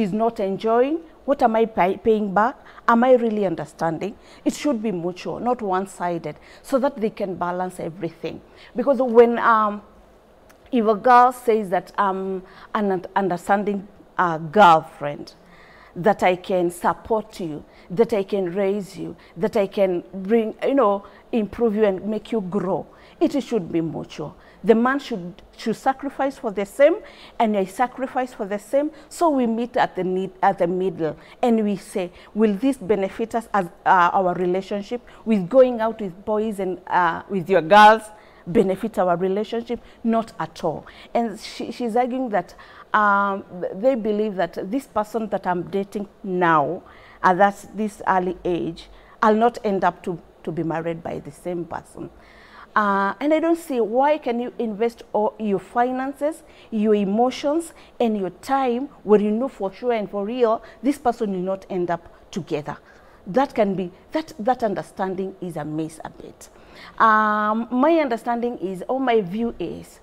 she's not enjoying. What am I paying back? Am I really understanding? It should be mutual, not one-sided, so that they can balance everything. Because when if a girl says that I'm an understanding girlfriend, that I can support you, that I can raise you, that I can bring, improve you and make you grow, it should be mutual. The man should sacrifice for the same, and I sacrifice for the same. So we meet at the middle, and we say, will this benefit us as our relationship? With going out with boys and with your girls, benefit our relationship? Not at all. And she's arguing that they believe that this person that I'm dating now, at this early age, I'll not end up to be married by the same person. And I don't see why can you invest all your finances, your emotions, and your time where you know for sure and for real this person will not end up together. That can be, that understanding is a miss a bit. My understanding is, or my view is,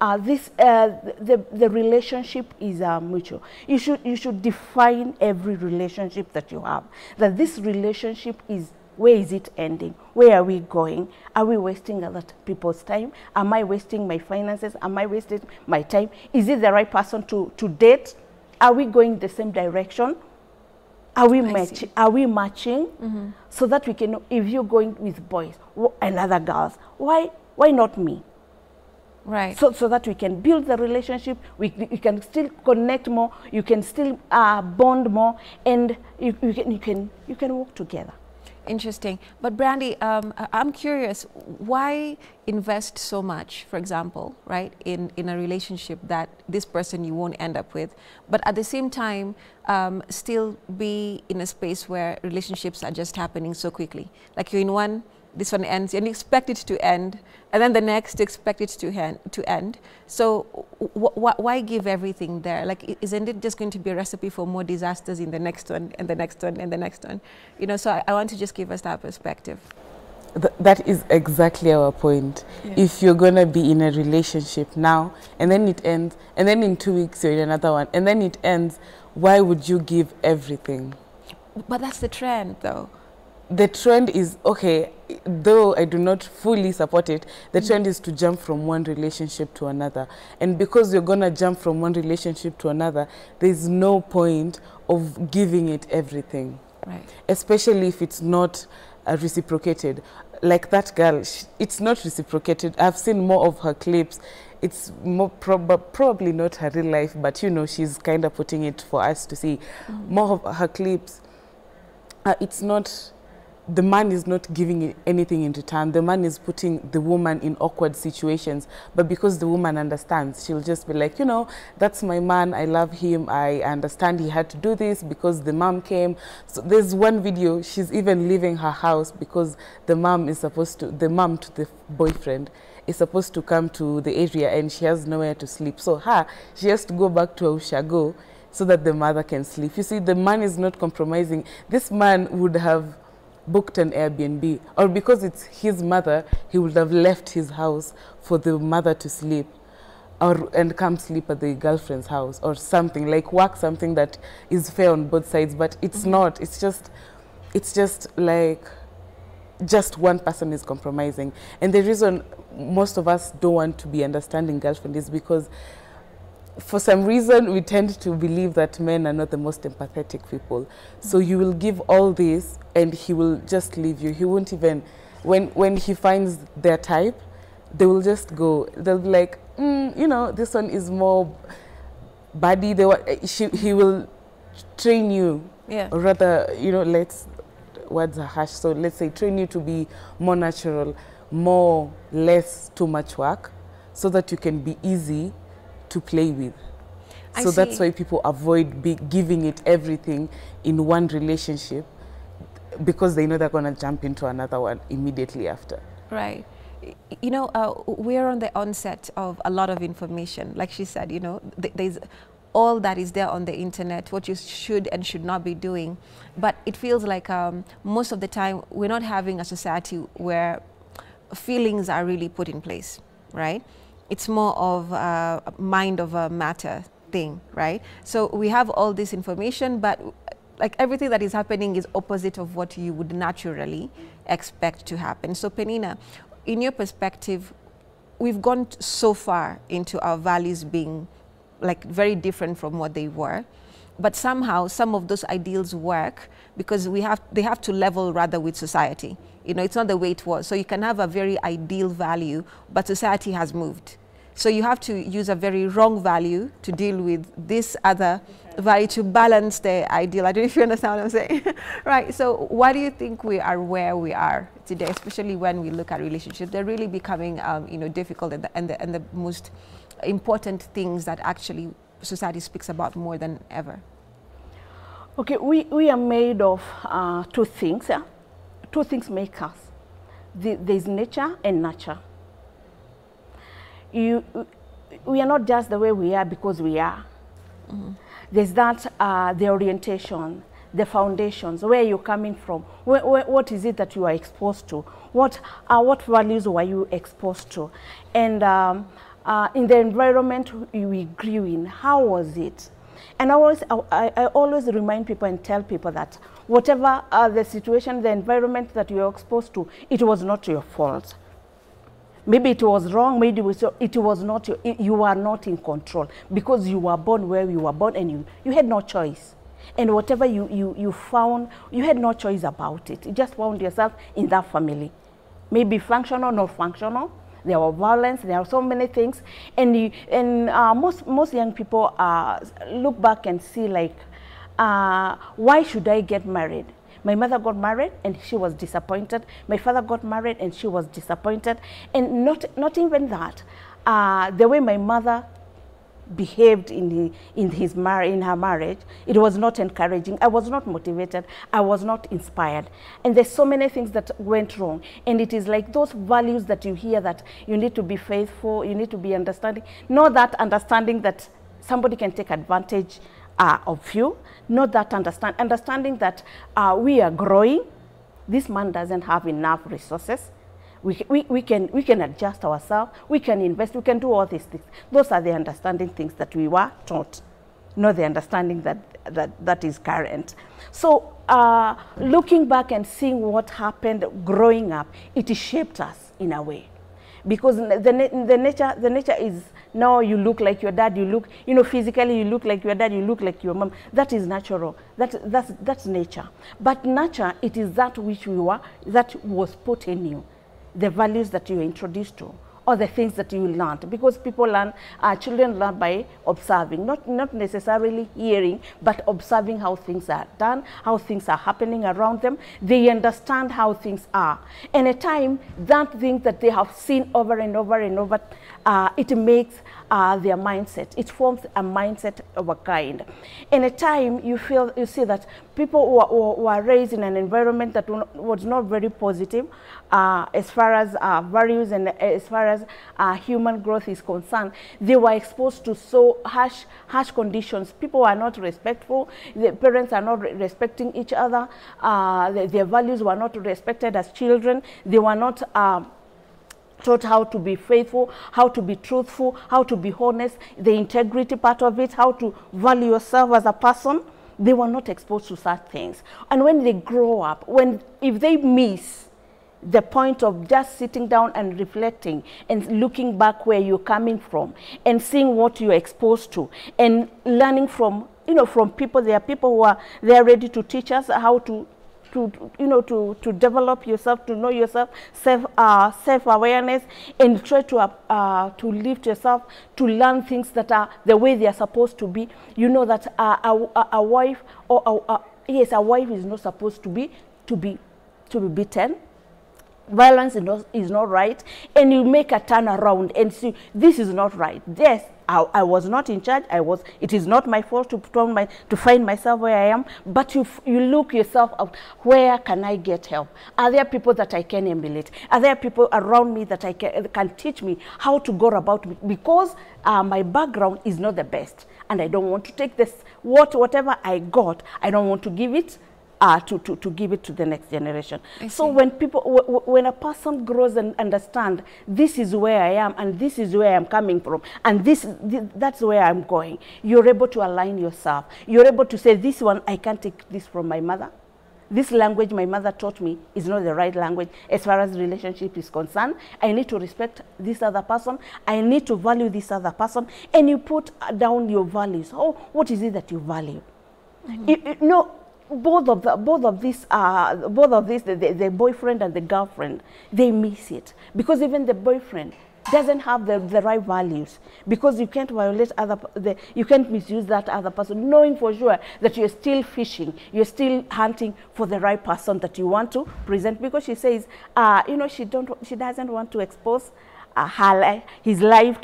the relationship is mutual. You should define every relationship that you have. That this relationship is, where is it ending? Where are we going? Are we wasting other people's time? Am I wasting my finances? Am I wasting my time? Is it the right person to date? Are we going the same direction? Are we matching? Mm-hmm. So that we can know if you're going with boys and other girls, why not me? Right. So that we can build the relationship, we can still connect more, you can still bond more, and you can work together. Interesting. But Brandy, I'm curious, why invest so much, for example, right, in a relationship that this person you won't end up with, but at the same time, still be in a space where relationships are just happening so quickly? Like you're in one, this one ends, and you expect it to end, and then the next you expect it to end. So why give everything there? Like, isn't it just going to be a recipe for more disasters in the next one, and the next one, and the next one? So I want to just give us that perspective. That is exactly our point. Yeah. If you're going to be in a relationship now, and then it ends, and then in 2 weeks you're in another one, and then it ends, why would you give everything? But that's the trend, though. The trend is, okay, though I do not fully support it, the trend is to jump from one relationship to another. And because you're going to jump from one relationship to another, there's no point of giving it everything. Right. Especially if it's not reciprocated. Like that girl, it's not reciprocated. I've seen more of her clips. It's more probably not her real life, but she's kind of putting it for us to see. More of her clips, it's not... The man is not giving anything in return. The man is putting the woman in awkward situations. But because the woman understands, she'll just be like, that's my man. I love him. I understand he had to do this because the mom came. So there's one video, she's even leaving her house because the mom to the boyfriend is supposed to come to the area and she has nowhere to sleep. So she has to go back to Ushago so that the mother can sleep. You see, the man is not compromising. This man would have booked an Airbnb, or because it's his mother, he would have left his house for the mother to sleep, and come sleep at the girlfriend's house or something, like work something that is fair on both sides. But it's not. It's just like just one person is compromising. And the reason most of us don't want to be understanding girlfriend is because for some reason, we tend to believe that men are not the most empathetic people. So you will give all this and he will just leave you. He won't even, when he finds their type, they will just go. They'll be like, this one is more buddy. He will train you. Yeah. Or rather, words are harsh. So let's say train you to be more natural, less too much work, so that you can be easy to play with. So that's why people avoid giving it everything in one relationship, because they know they're going to jump into another one immediately after. Right. We're on the onset of a lot of information. Like she said, there's all that is there on the internet, what you should and should not be doing. But it feels like most of the time we're not having a society where feelings are really put in place, right? It's more of mind over matter thing, right? So we have all this information, but like everything that is happening is opposite of what you would naturally expect to happen. So Penina, in your perspective, we've gone so far into our values being like very different from what they were, but somehow some of those ideals work because they have to level rather with society. You know, it's not the way it was. So you can have a very ideal value, but society has moved. So you have to use a very wrong value to deal with this other value to balance the ideal. I don't know if you understand what I'm saying. Right, so why do you think we are where we are today, especially when we look at relationships? They're really becoming you know, difficult and the most important things that actually society speaks about more than ever. Okay, we are made of two things. Two things make us. There's nature and nurture. We are not just the way we are because we are. Mm-hmm. There's that, the orientation, the foundations, where you're coming from, what is it that you are exposed to, what values were you exposed to, and in the environment we grew in, how was it? And I always remind people and tell people that whatever the situation, the environment that you are exposed to, it was not your fault. Maybe it was wrong, maybe it was not, you are not in control because you were born where you were born and you had no choice. And whatever you found, you had no choice about it. You just found yourself in that family. Maybe functional, not functional. There were violence, there are so many things. And most young people look back and see like, why should I get married? My mother got married and she was disappointed. My father got married and she was disappointed. And not even that. The way my mother behaved in her marriage, it was not encouraging. I was not motivated. I was not inspired. And there's so many things that went wrong. And it is like those values that you hear, that you need to be faithful, you need to be understanding. Not that understanding that somebody can take advantage of you. Not that understanding that we are growing. This man doesn't have enough resources. We can adjust ourselves, we can invest, we can do all these things. Those are the understanding things that we were taught, not the understanding that is current. So looking back and seeing what happened growing up, it shaped us in a way. Because the nature is, now you look like your dad, you look, you know, physically you look like your dad, you look like your mom. That is natural. That's nature. But nurture, it is that which we were, that was put in you. The values that you are introduced to, or the things that you learned, because people learn, children learn by observing, not necessarily hearing, but observing how things are done, how things are happening around them. They understand how things are. And at time, that thing that they have seen over and over and over, it makes their mindset. It forms a mindset of a kind. And at time, you see that people who are raised in an environment that was not very positive as far as values and as far as human growth is concerned. They were exposed to so harsh conditions. People are not respectful. The parents are not respecting each other. Their values were not respected as children. They were not taught how to be faithful, how to be truthful, how to be honest, the integrity part of it, how to value yourself as a person. They were not exposed to such things. And when they grow up, if they miss the point of just sitting down and reflecting and looking back where you're coming from and seeing what you're exposed to and learning from, you know, from people, there are people who are there ready to teach us how to develop yourself, to know yourself, self-awareness, and try to lift yourself, to learn things that are the way they are supposed to be. You know that a wife, or a wife is not supposed to be beaten. Violence is not right, and you make a turn around and see this is not right. Yes, I was not in charge. It is not my fault to find myself where I am. But you look yourself out. Where can I get help? Are there people that I can emulate? Are there people around me that can teach me how to go about it? Because my background is not the best, and I don't want to take this whatever I got. I don't want to give it to give it to the next generation. So see. when people, when a person grows and understand this is where I am and this is where I'm coming from and that's where I'm going, you're able to align yourself. You're able to say, this one, I can't take this from my mother. This language my mother taught me is not the right language as far as relationship is concerned. I need to respect this other person. I need to value this other person. And you put down your values. Oh, what is it that you value? No, both of these, the boyfriend and the girlfriend, they miss it. Because even the boyfriend doesn't have the right values, because you can't violate you can't misuse that other person, knowing for sure that you're still fishing, you're still hunting for the right person that you want to present, because she says, you know, she doesn't want to expose his life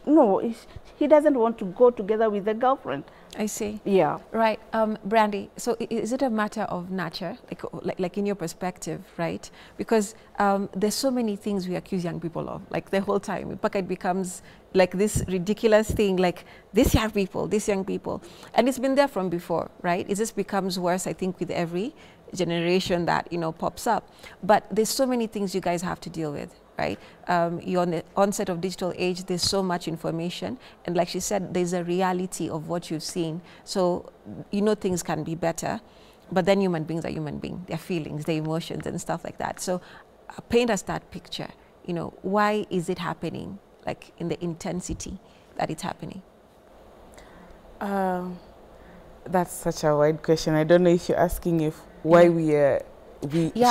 no, he doesn't want to go together with the girlfriend. I see. Yeah. Right. Brandy, so is it a matter of nature, like in your perspective, right? Because there's so many things we accuse young people of, like the whole time. It becomes like this ridiculous thing, like these young people. And it's been there from before, right? It just becomes worse, I think, with every generation that, you know, pops up. But there's so many things you guys have to deal with, right? You're on the onset of digital age, there's so much information. And like she said, there's a reality of what you've seen. So, you know, things can be better, but then human beings are human beings, their feelings, their emotions and stuff like that. So paint us that picture, you know, why is it happening, like in the intensity that it's happening? That's such a wide question. I don't know if you're asking if why we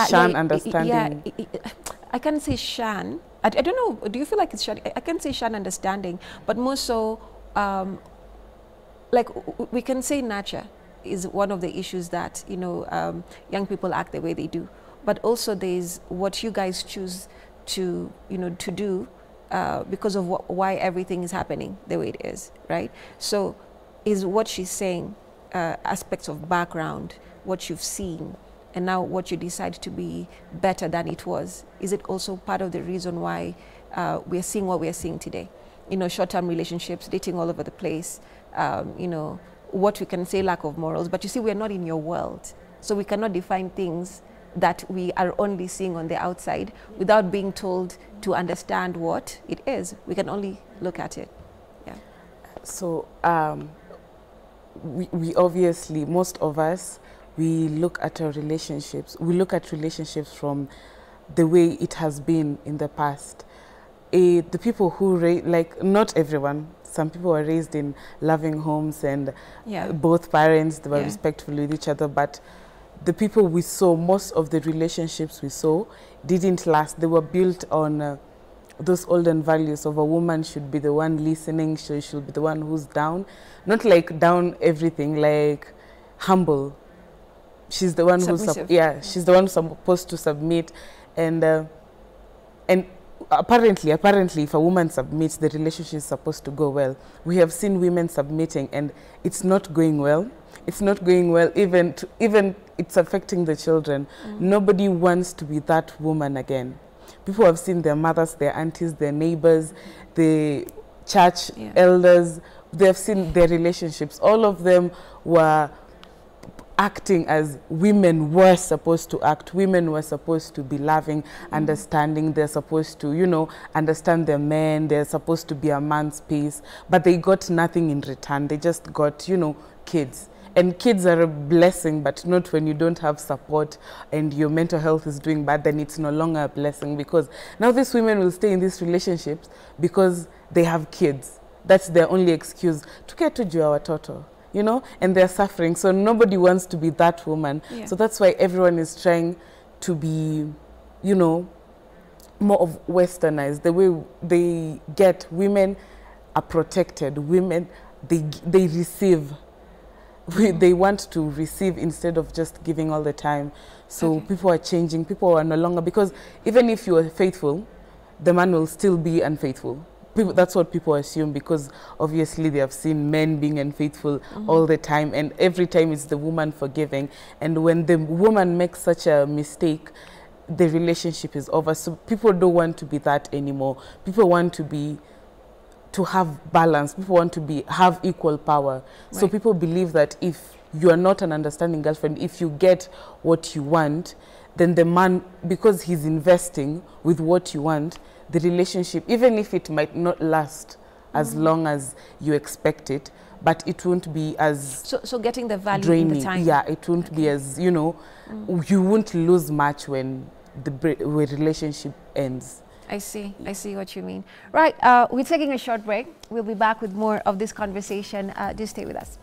shun understanding. Yeah, I can say shun. I don't know. Do you feel like it's shun? I can say shun understanding, but more so, like we can say nurture is one of the issues that, you know, young people act the way they do. But also there's what you guys choose to, you know, to do because of why everything is happening the way it is, right? So is what she's saying aspects of background, what you've seen, and now what you decide to be better than it was, is it also part of the reason why we're seeing what we're seeing today? You know, short-term relationships, dating all over the place, you know, what we can say lack of morals, but you see, we're not in your world. So we cannot define things that we are only seeing on the outside without being told to understand what it is. We can only look at it. Yeah. So we obviously, most of us, we look at our relationships. We look at relationships from the way it has been in the past. The people who, like, not everyone, some people were raised in loving homes and both parents, they were respectful with each other, but the people we saw, most of the relationships we saw didn't last. They were built on those olden values of a woman should be the one listening, she should be the one who's down. Not like down everything, like humble. She's the one who's she's the one who's supposed to submit, and apparently if a woman submits, the relationship is supposed to go well. We have seen women submitting and it's not going well. It's not going well, even it's affecting the children. Nobody wants to be that woman again. People have seen their mothers, their aunties, their neighbors, the church elders, they have seen their relationships. All of them were acting as women were supposed to act. Women were supposed to be loving, understanding. They're supposed to, you know, understand their men. They're supposed to be a man's piece. But they got nothing in return. They just got, you know, kids. And kids are a blessing, but not when you don't have support and your mental health is doing bad, then it's no longer a blessing, because now these women will stay in these relationships because they have kids. That's their only excuse. To do our watoto. You know, and they're suffering. So nobody wants to be that woman. Yeah. So that's why everyone is trying to be, you know, more of westernized. The way they get, women are protected. Women, they receive. They want to receive instead of just giving all the time. So people are changing. People are no longer, because even if you are faithful, the man will still be unfaithful. That's what people assume, because obviously they have seen men being unfaithful all the time, and every time it's the woman forgiving. And when the woman makes such a mistake, the relationship is over. So people don't want to be that anymore. People want to have balance. People want to have equal power. Right. So people believe that if you are not an understanding girlfriend, if you get what you want, then the man, because he's investing with what you want, the relationship, even if it might not last as long as you expect it, but it won't be as so getting the value draining. in the time. Yeah, it won't be as, you know, you won't lose much when the relationship ends. I see what you mean. Right, we're taking a short break. We'll be back with more of this conversation. Just stay with us.